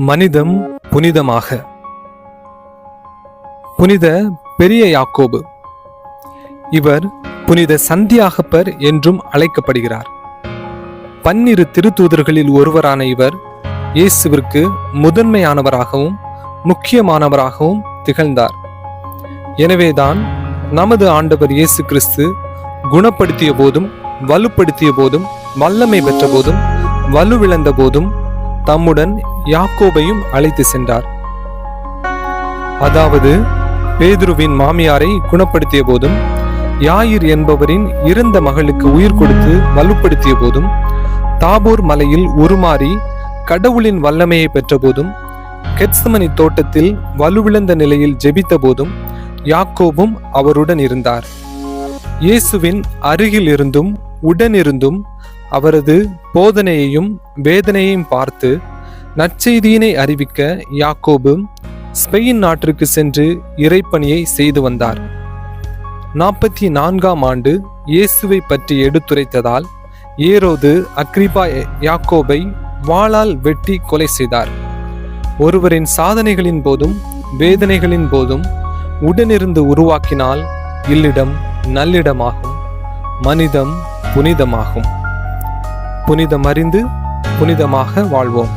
மனிதம் புனிதமாக. புனித பெரிய யாக்கோபு. இவர் புனித சந்தியாகப்பர் என்றும் அழைக்கப்படுகிறார். 12 திருத்தூதர்களில் ஒருவரான இவர் இயேசுவிற்கு முதன்மையானவராகவும் முக்கியமானவராகவும் திகழ்ந்தார். எனவேதான் நமது ஆண்டவர் இயேசு கிறிஸ்து குணப்படுத்திய போதும், வலுப்படுத்திய போதும், வல்லமை பெற்ற போதும், வலுவிழந்த போதும் தம்முடன் யாக்கோபையும் அழைத்து சென்றார். அதாவது பேதுருவின் மாமியாரை குணப்படுத்திய போதும், யாயிர் என்பவரின் இறந்த மகளுக்கு உயிர் கொடுத்து வலுப்படுத்திய போதும், தாபோர் மலையில் உருமாறி கடவுளின் வல்லமையை பெற்ற போதும், கெத்சமனி தோட்டத்தில் வலுவிழந்த நிலையில் ஜெபித்த போதும் யாக்கோபும் அவருடன் இருந்தார். இயேசுவின் அருகில் இருந்தும் உடனிருந்தும் அவரது போதனையையும் வேதனையையும் பார்த்து நற்செய்தியினை அறிவிக்க யாக்கோபு ஸ்பெயின் நாட்டிற்கு சென்று இறைப்பணியை செய்து வந்தார். 44ஆம் ஆண்டு இயேசுவை பற்றி எடுத்துரைத்ததால் ஏரோது அக்ரிப்பா யாக்கோபை வாளால் வெட்டி கொலை செய்தார். ஒருவரின் சாதனைகளின் போதும் வேதனைகளின் போதும் உடனிருந்து உருவாக்கினால் இல்லிடம் நல்லிடமாகும், மனிதம் புனிதமாகும். புனிதமறிந்து புனிதமாக வாழ்வோம்.